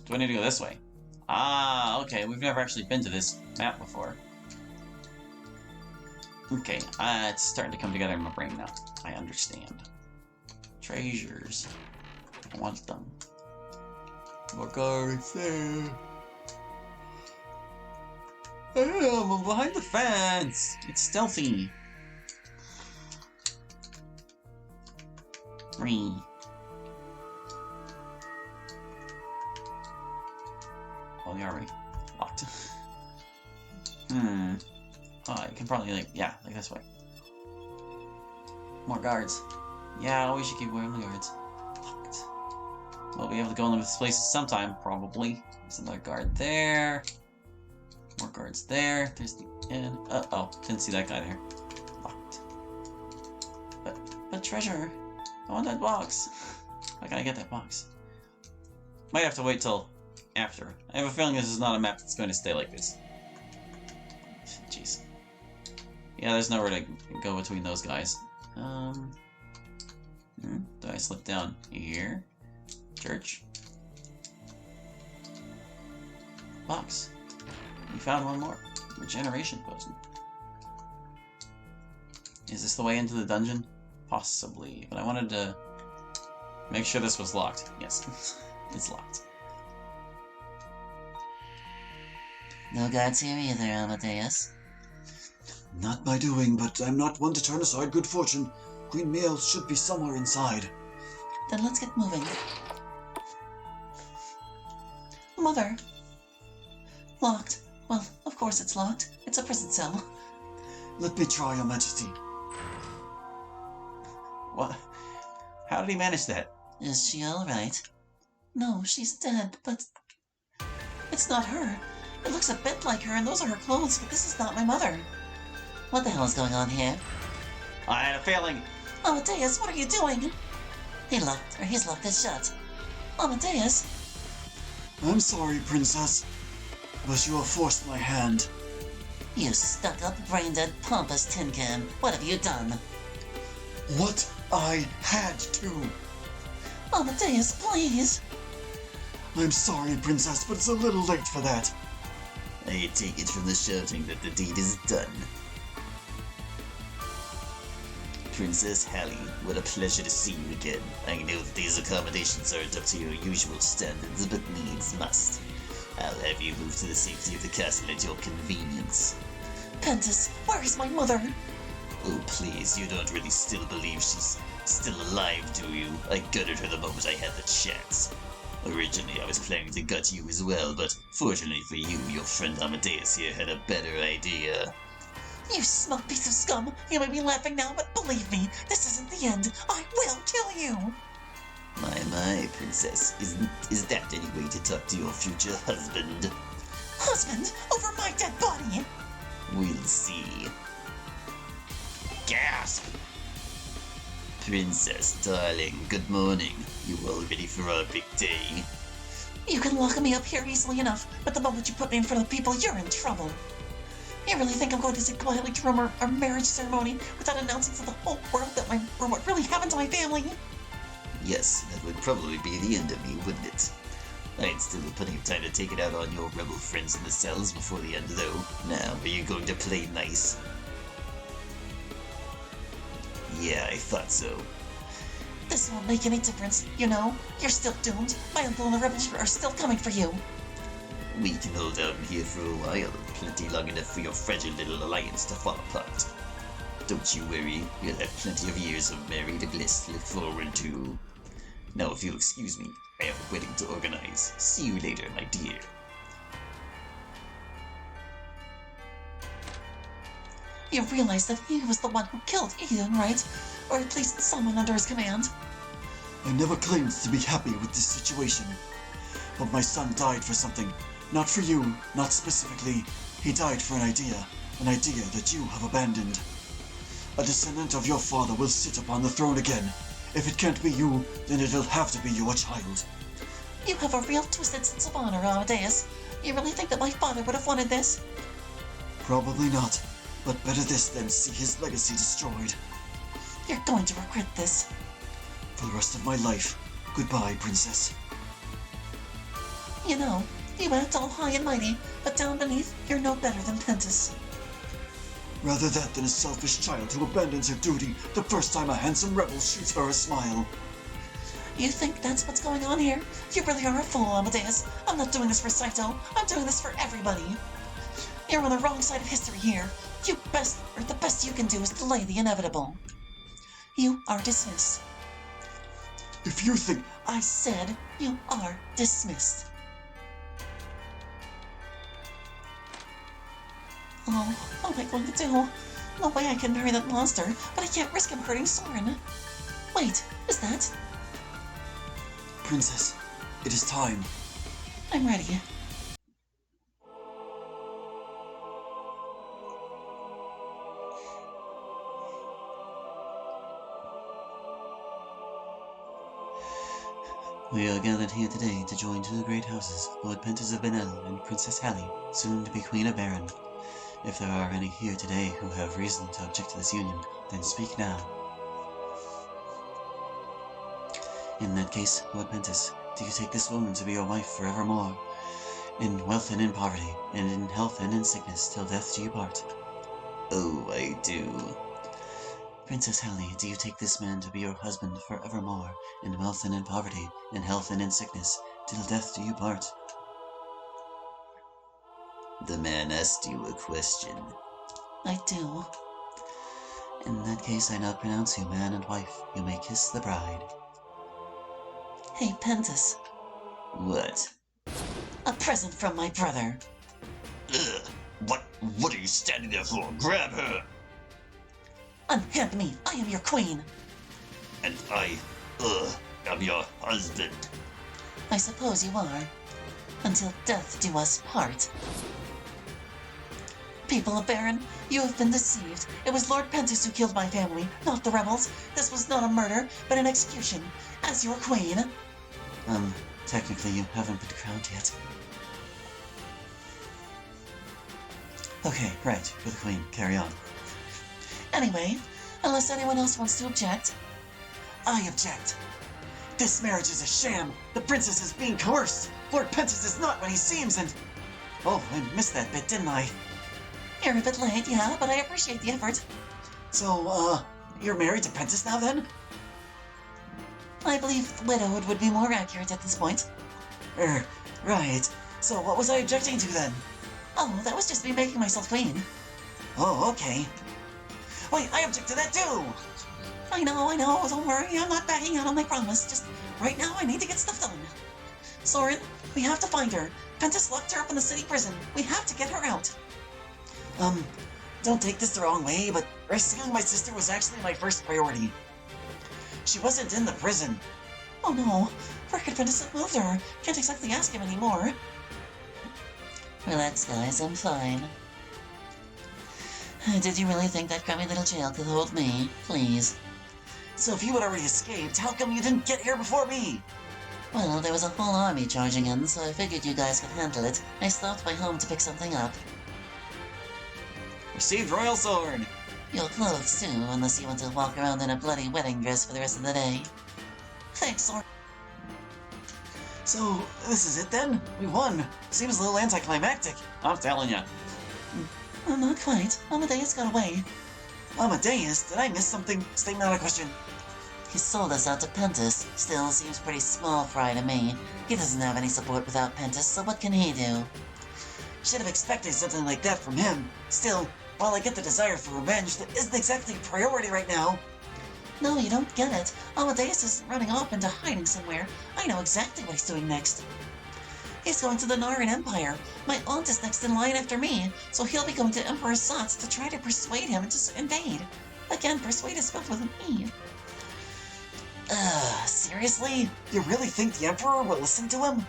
Do I need to go this way? Ah, okay. We've never actually been to this map before. Okay, it's starting to come together in my brain now. I understand. Treasures. I want them. More guards there. I'm behind the fence. It's stealthy. Free. Oh, we are locked. Oh, I can probably, like this way. More guards. Yeah, we should keep wearing the guards. Locked. Well, we have to go into this place sometime, probably. There's another guard there. More guards there. There's the end. Oh, didn't see that guy there. Locked. But treasure. I want that box. How can I get that box? Might have to wait till after. I have a feeling this is not a map that's going to stay like this. Jeez. Yeah, there's nowhere to go between those guys. Do I slip down here? Church? Box. We found one more. Regeneration potion. Is this the way into the dungeon? Possibly, but I wanted to make sure this was locked. Yes, it's locked. No guards here either, Amadeus. Not my doing, but I'm not one to turn aside good fortune. Queen Mael should be somewhere inside. Then let's get moving. Mother! Locked. Well, of course it's locked. It's a prison cell. Let me try, Your Majesty. What? How did he manage that? Is she alright? No, she's dead, but... It's not her. It looks a bit like her, and those are her clothes, but this is not my mother. What the hell is going on here? I had a feeling. Amadeus, what are you doing? He's locked it shut. Amadeus? I'm sorry, Princess, but you have forced my hand. You stuck-up, brain-dead, pompous tin can. What have you done? What I had to. Amadeus, please. I'm sorry, Princess, but it's a little late for that. I take it from the shouting that the deed is done. Princess Hallie, what a pleasure to see you again. I know that these accommodations aren't up to your usual standards, but needs must. I'll have you move to the safety of the castle at your convenience. Pentus, where is my mother? Oh, please, you don't really still believe she's still alive, do you? I gutted her the moment I had the chance. Originally, I was planning to gut you as well, but fortunately for you, your friend Amadeus here had a better idea. You smug piece of scum! You may be laughing now, but believe me, this isn't the end. I will kill you! My, Princess, is that any way to talk to your future husband? Husband? Over my dead body? We'll see. Gasp! Princess, darling, good morning. You all ready for our big day? You can lock me up here easily enough, but the moment you put me in front of people, you're in trouble. You really think I'm going to sit quietly through our marriage ceremony without announcing to the whole world that what really happened to my family? Yes, that would probably be the end of me, wouldn't it? I'd still have plenty of time to take it out on your rebel friends in the cells before the end, though. Now, are you going to play nice? Yeah, I thought so. This won't make any difference, you know? You're still doomed. My uncle and the rebels are still coming for you. We can hold out here for a while, plenty long enough for your fragile little alliance to fall apart. Don't you worry, we'll have plenty of years of married bliss to look forward to. Now, if you'll excuse me, I have a wedding to organize. See you later, my dear. You realize that he was the one who killed Eden, right? Or at least someone under his command. I never claimed to be happy with this situation. But my son died for something. Not for you, not specifically. He died for an idea that you have abandoned. A descendant of your father will sit upon the throne again. If it can't be you, then it'll have to be your child. You have a real twisted sense of honor, Amadeus. You really think that my father would have wanted this? Probably not, but better this than see his legacy destroyed. You're going to regret this. For the rest of my life, goodbye, Princess. You know, you act all high and mighty, but down beneath, you're no better than Pentis. Rather that than a selfish child who abandons her duty the first time a handsome rebel shoots her a smile. You think that's what's going on here? You really are a fool, Amadeus. I'm not doing this for Saito. I'm doing this for everybody. You're on the wrong side of history here. The best you can do is delay the inevitable. You are dismissed. If you think I said you are dismissed. Oh, what am I going to do? No way I can marry that monster, but I can't risk him hurting Soren. Wait, is that? Princess, it is time. I'm ready. We are gathered here today to join two great houses, Lord Pentis of Benel and Princess Hallie, soon to be Queen of Baron. If there are any here today who have reason to object to this union, then speak now. In that case, Lord Pentis, do you take this woman to be your wife forevermore, in wealth and in poverty, and in health and in sickness, till death do you part? Oh, I do. Princess Hallie, do you take this man to be your husband forevermore, in wealth and in poverty, in health and in sickness, till death do you part? The man asked you a question. I do. In that case, I now pronounce you man and wife. You may kiss the bride. Hey, Pentis. What? A present from my brother. Ugh! What are you standing there for? Grab her! Unhand me! I am your queen! And I, am your husband. I suppose you are. Until death do us part. People of Baron, you have been deceived. It was Lord Pentis who killed my family, not the rebels. This was not a murder, but an execution. As your queen. Technically you haven't been crowned yet. Okay, right, you're the queen. Carry on. Anyway, unless anyone else wants to object. I object. This marriage is a sham. The princess is being coerced. Lord Pentis is not what he seems, and... Oh, I missed that bit, didn't I? You're a bit late, yeah, but I appreciate the effort. So, you're married to Pentis now then? I believe widowed would be more accurate at this point. Right. So what was I objecting to then? Oh, that was just me making myself queen. Oh, okay. Wait, I object to that too! I know, don't worry, I'm not backing out on my promise. Just right now I need to get stuff done. Soren, we have to find her. Pentis locked her up in the city prison. We have to get her out. Don't take this the wrong way, but rescuing my sister was actually my first priority. She wasn't in the prison. Oh no, where could Pentis have moved her? Can't exactly ask him anymore. Relax, guys, I'm fine. Did you really think that crummy little jail could hold me? Please. So if you had already escaped, how come you didn't get here before me? Well, there was a whole army charging in, so I figured you guys could handle it. I stopped by home to pick something up. Received royal sword! Your clothes, too, unless you want to walk around in a bloody wedding dress for the rest of the day. Thanks, Soren. So, this is it then? We won. Seems a little anticlimactic. I'm telling ya. Not quite. Amadeus got away. Amadeus? Did I miss something? Statement out of question. He sold us out to Pentis. Still seems pretty small fry to me. He doesn't have any support without Pentis, so what can he do? Should have expected something like that from him. Still, while I get the desire for revenge, that isn't exactly a priority right now. No, you don't get it. Amadeus is running off into hiding somewhere. I know exactly what he's doing next. He's going to the Naran Empire. My aunt is next in line after me, so he'll be going to Emperor Satz to try to persuade him to invade. Again, persuade is spelled with an E. Seriously? You really think the Emperor will listen to him?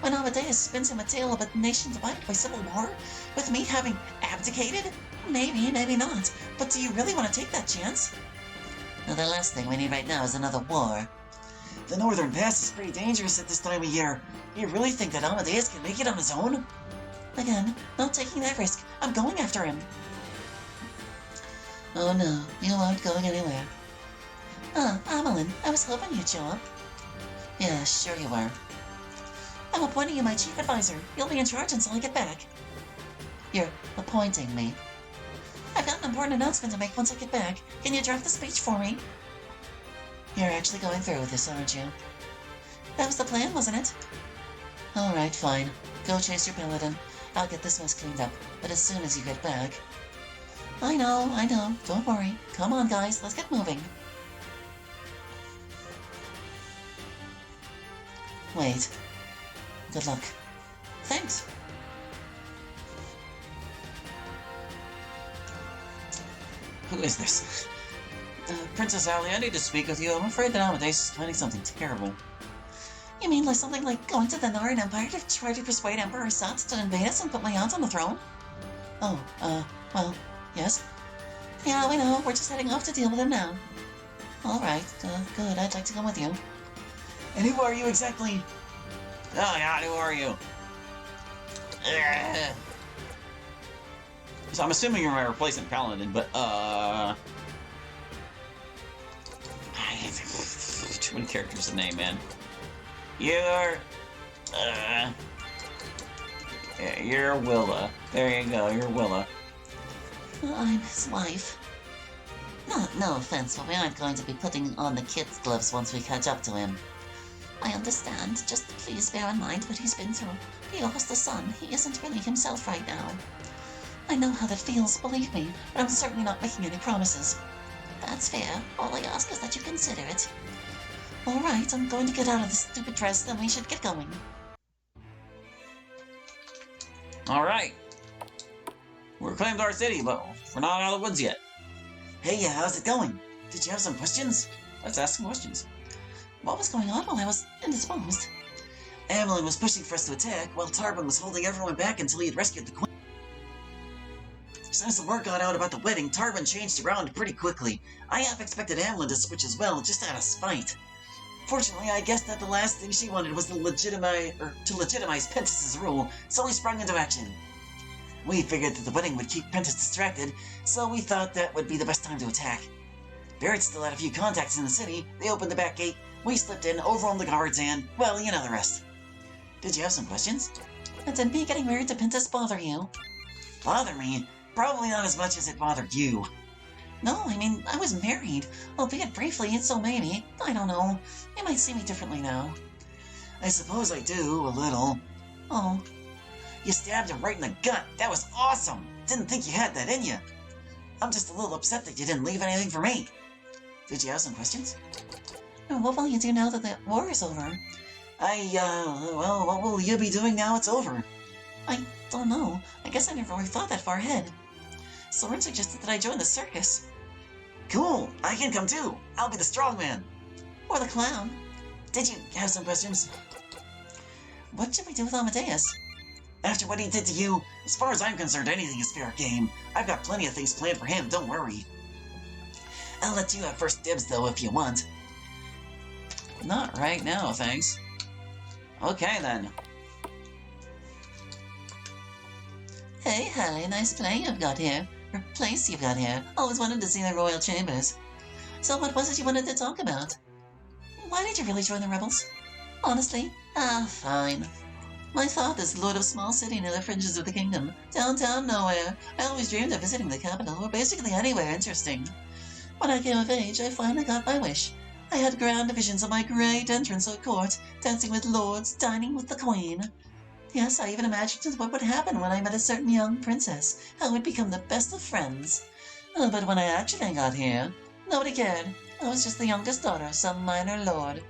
When Amadeus spins him a tale of a nation divided by civil war, with me having abdicated? Maybe, maybe not. But do you really want to take that chance? The last thing we need right now is another war. The Northern Pass is pretty dangerous at this time of year. You really think that Amadeus can make it on his own? Again, not taking that risk. I'm going after him. Oh no, you aren't going anywhere. Amelin, I was hoping you'd show up. Yeah, sure you were. I'm appointing you my chief advisor. You'll be in charge until I get back. You're appointing me. I've got an important announcement to make once I get back. Can you draft the speech for me? You're actually going through with this, aren't you? That was the plan, wasn't it? All right, fine. Go chase your paladin. I'll get this mess cleaned up, but as soon as you get back. I know. Don't worry. Come on, guys, let's get moving. Wait. Good luck. Thanks. Who is this? Princess Allie, I need to speak with you. I'm afraid that Amadeus is planning something terrible. You mean like something like going to the Northern Empire to try to persuade Emperor Assad to invade us and put my aunt on the throne? Oh, well, yes. Yeah, we know. We're just heading off to deal with him now. All right, good. I'd like to come with you. And who are you exactly? Oh, yeah, who are you? So I'm assuming you're my replacement paladin, but, too many characters to name, man. You're Willa. There you go, you're Willa. I'm his wife. No offense, but we aren't going to be putting on the kid's gloves once we catch up to him. I understand. Just please bear in mind what he's been through. He lost a son. He isn't really himself right now. I know how that feels, believe me, but I'm certainly not making any promises. That's fair. All I ask is that you consider it. All right, I'm going to get out of this stupid dress, then we should get going. All right. We're claimed our city, but we're not out of the woods yet. Hey, how's it going? Did you have some questions? Let's ask some questions. What was going on while I was indisposed? Amelin was pushing for us to attack, while Tarban was holding everyone back until he had rescued the queen. As soon as the word got out about the wedding, Tarban changed around pretty quickly. I half expected Amelin to switch as well, just out of spite. Fortunately, I guessed that the last thing she wanted was to legitimize Pentis's rule, so we sprung into action. We figured that the wedding would keep Pentis distracted, so we thought that would be the best time to attack. Barrett still had a few contacts in the city. They opened the back gate, we slipped in, overwhelmed the guards, and, well, you know the rest. Did you have some questions? Did me getting married to Pentis bother you? Bother me? Probably not as much as it bothered you. No, I mean, I was married, albeit briefly, so maybe, I don't know. You might see me differently now. I suppose I do, a little. Oh. You stabbed him right in the gut. That was awesome. Didn't think you had that in you. I'm just a little upset that you didn't leave anything for me. Did you have some questions? What will you do now that the war is over? Well, what will you be doing now it's over? I don't know. I guess I never really thought that far ahead. Soren suggested that I join the circus. Cool. I can come too. I'll be the strongman. Or the clown. Did you have some questions? What should we do with Amadeus? After what he did to you, as far as I'm concerned, anything is fair game. I've got plenty of things planned for him, don't worry. I'll let you have first dibs, though, if you want. Not right now, thanks. Okay, then. Hey, nice place you've got here. Always wanted to see the royal chambers. So what was it you wanted to talk about? Why did you really join the rebels? Honestly? Fine. My father's lord of a small city near the fringes of the kingdom. Downtown nowhere. I always dreamed of visiting the capital, or basically anywhere interesting. When I came of age, I finally got my wish. I had grand visions of my great entrance at court, dancing with lords, dining with the queen. Yes, I even imagined what would happen when I met a certain young princess, how we'd become the best of friends. But when I actually got here, nobody cared. I was just the youngest daughter of some minor lord.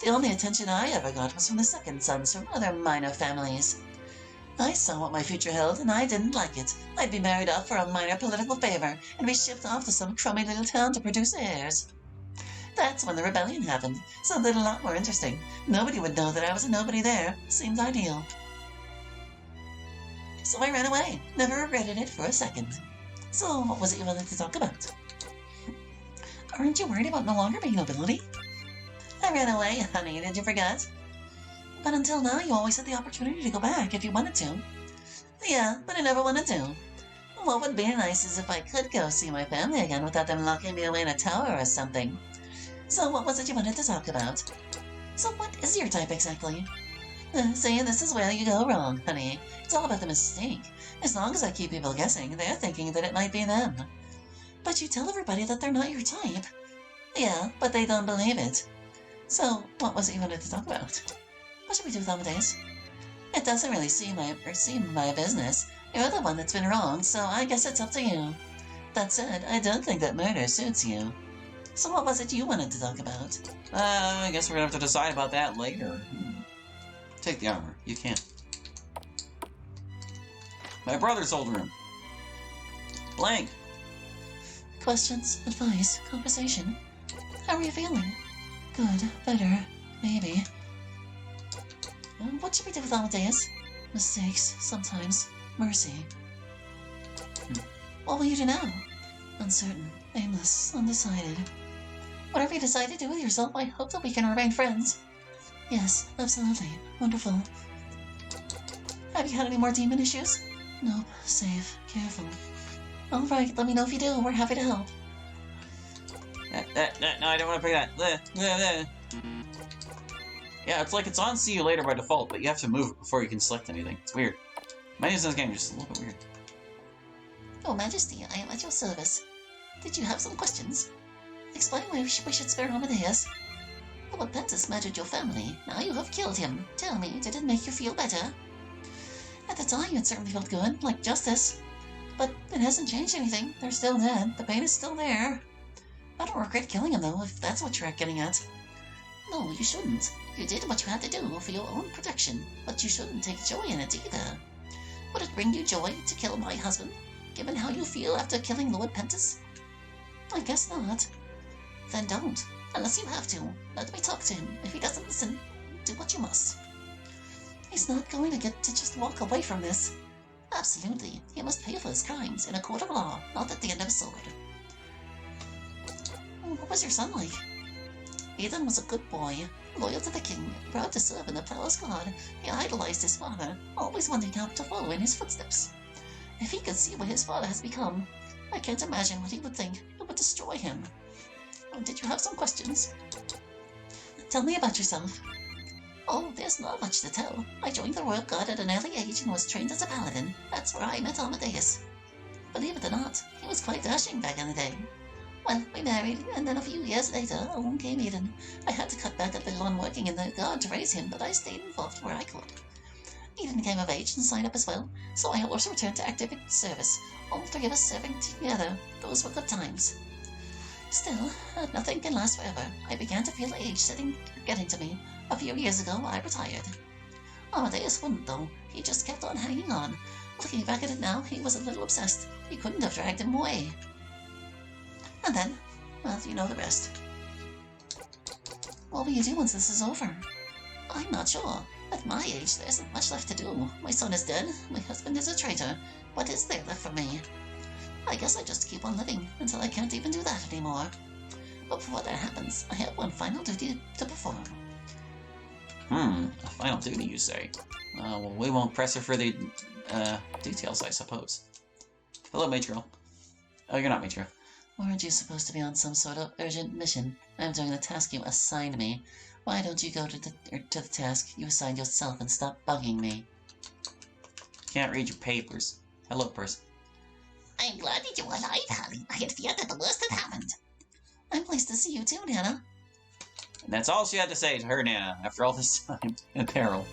The only attention I ever got was from the second sons from other minor families. I saw what my future held, and I didn't like it. I'd be married off for a minor political favor, and be shipped off to some crummy little town to produce heirs. That's when the rebellion happened. Something a lot more interesting. Nobody would know that I was a nobody there. Seemed ideal. So I ran away. Never regretted it for a second. So what was it you wanted to talk about? Aren't you worried about no longer being nobility? I ran away, honey. Did you forget? But until now, you always had the opportunity to go back if you wanted to. Yeah, but I never wanted to. What would be nice is if I could go see my family again without them locking me away in a tower or something. So what was it you wanted to talk about? So what is your type exactly? See, this is where you go wrong, honey. It's all about the mistake. As long as I keep people guessing, they're thinking that it might be them. But you tell everybody that they're not your type. Yeah, but they don't believe it. So, what was it you wanted to talk about? What should we do with Amadeus? It doesn't really seem my business. You're the one that's been wrong, so I guess it's up to you. That said, I don't think that murder suits you. So what was it you wanted to talk about? I guess we're gonna have to decide about that later. Take the armor. You can't. My brother's old room. Blank. Questions, advice, conversation. How are you feeling? Good, better, maybe. What should we do with Amadeus? Mistakes, sometimes. Mercy. What will you do now? Uncertain, aimless, undecided. Whatever you decide to do with yourself, I hope that we can remain friends. Yes, absolutely. Wonderful. Have you had any more demon issues? Nope. Safe. Careful. Alright, let me know if you do. We're happy to help. No, I don't want to pick that. Yeah, it's like it's on see you later by default, but you have to move it before you can select anything. It's weird. Menus in this game are just a little bit weird. Oh, Majesty, I am at your service. Did you have some questions? Explain why we should spare Amadeus. The Lord Pentus murdered your family. Now you have killed him. Tell me, did it make you feel better? At the time, it certainly felt good, like justice. But it hasn't changed anything. They're still dead. The pain is still there. I don't regret killing him, though, if that's what you're getting at. No, you shouldn't. You did what you had to do for your own protection, but you shouldn't take joy in it either. Would it bring you joy to kill my husband, given how you feel after killing Lord Pentus? I guess not. Then don't, unless you have to. Let me talk to him. If he doesn't listen, do what you must. He's not going to get to just walk away from this. Absolutely. He must pay for his crimes in a court of law, not at the end of a sword. What was your son like? Ethan was a good boy, loyal to the king, proud to serve in the palace guard. He idolized his father, always wanting out to follow in his footsteps. If he could see what his father has become, I can't imagine what he would think. It would destroy him. Did you have some questions? Tell me about yourself. Oh, there's not much to tell. I joined the Royal Guard at an early age and was trained as a paladin. That's where I met Amadeus. Believe it or not, he was quite dashing back in the day. Well, we married, and then a few years later, along came Eden. I had to cut back a little on working in the Guard to raise him, but I stayed involved where I could. Eden came of age and signed up as well, so I also returned to active service, all three of us serving together. Those were good times. Still, nothing can last forever. I began to feel age getting to me. A few years ago, I retired. Amadeus wouldn't, though. He just kept on hanging on. Looking back at it now, he was a little obsessed. You couldn't have dragged him away. And then, well, you know the rest. What will you do once this is over? I'm not sure. At my age, there isn't much left to do. My son is dead, my husband is a traitor. What is there left for me? I guess I just keep on living until I can't even do that anymore. But before that happens, I have one final duty to perform. A final duty, you say? Well, we won't press her for the details, I suppose. Hello, Matro. Oh, you're not Matro. Weren't you supposed to be on some sort of urgent mission? I'm doing the task you assigned me. Why don't you go to the task you assigned yourself and stop bugging me? Can't read your papers. Hello, person. I'm glad that you're alive, Holly. I had feared that the worst had happened. I'm pleased to see you too, Nana. And that's all she had to say to her Nana after all this time in peril.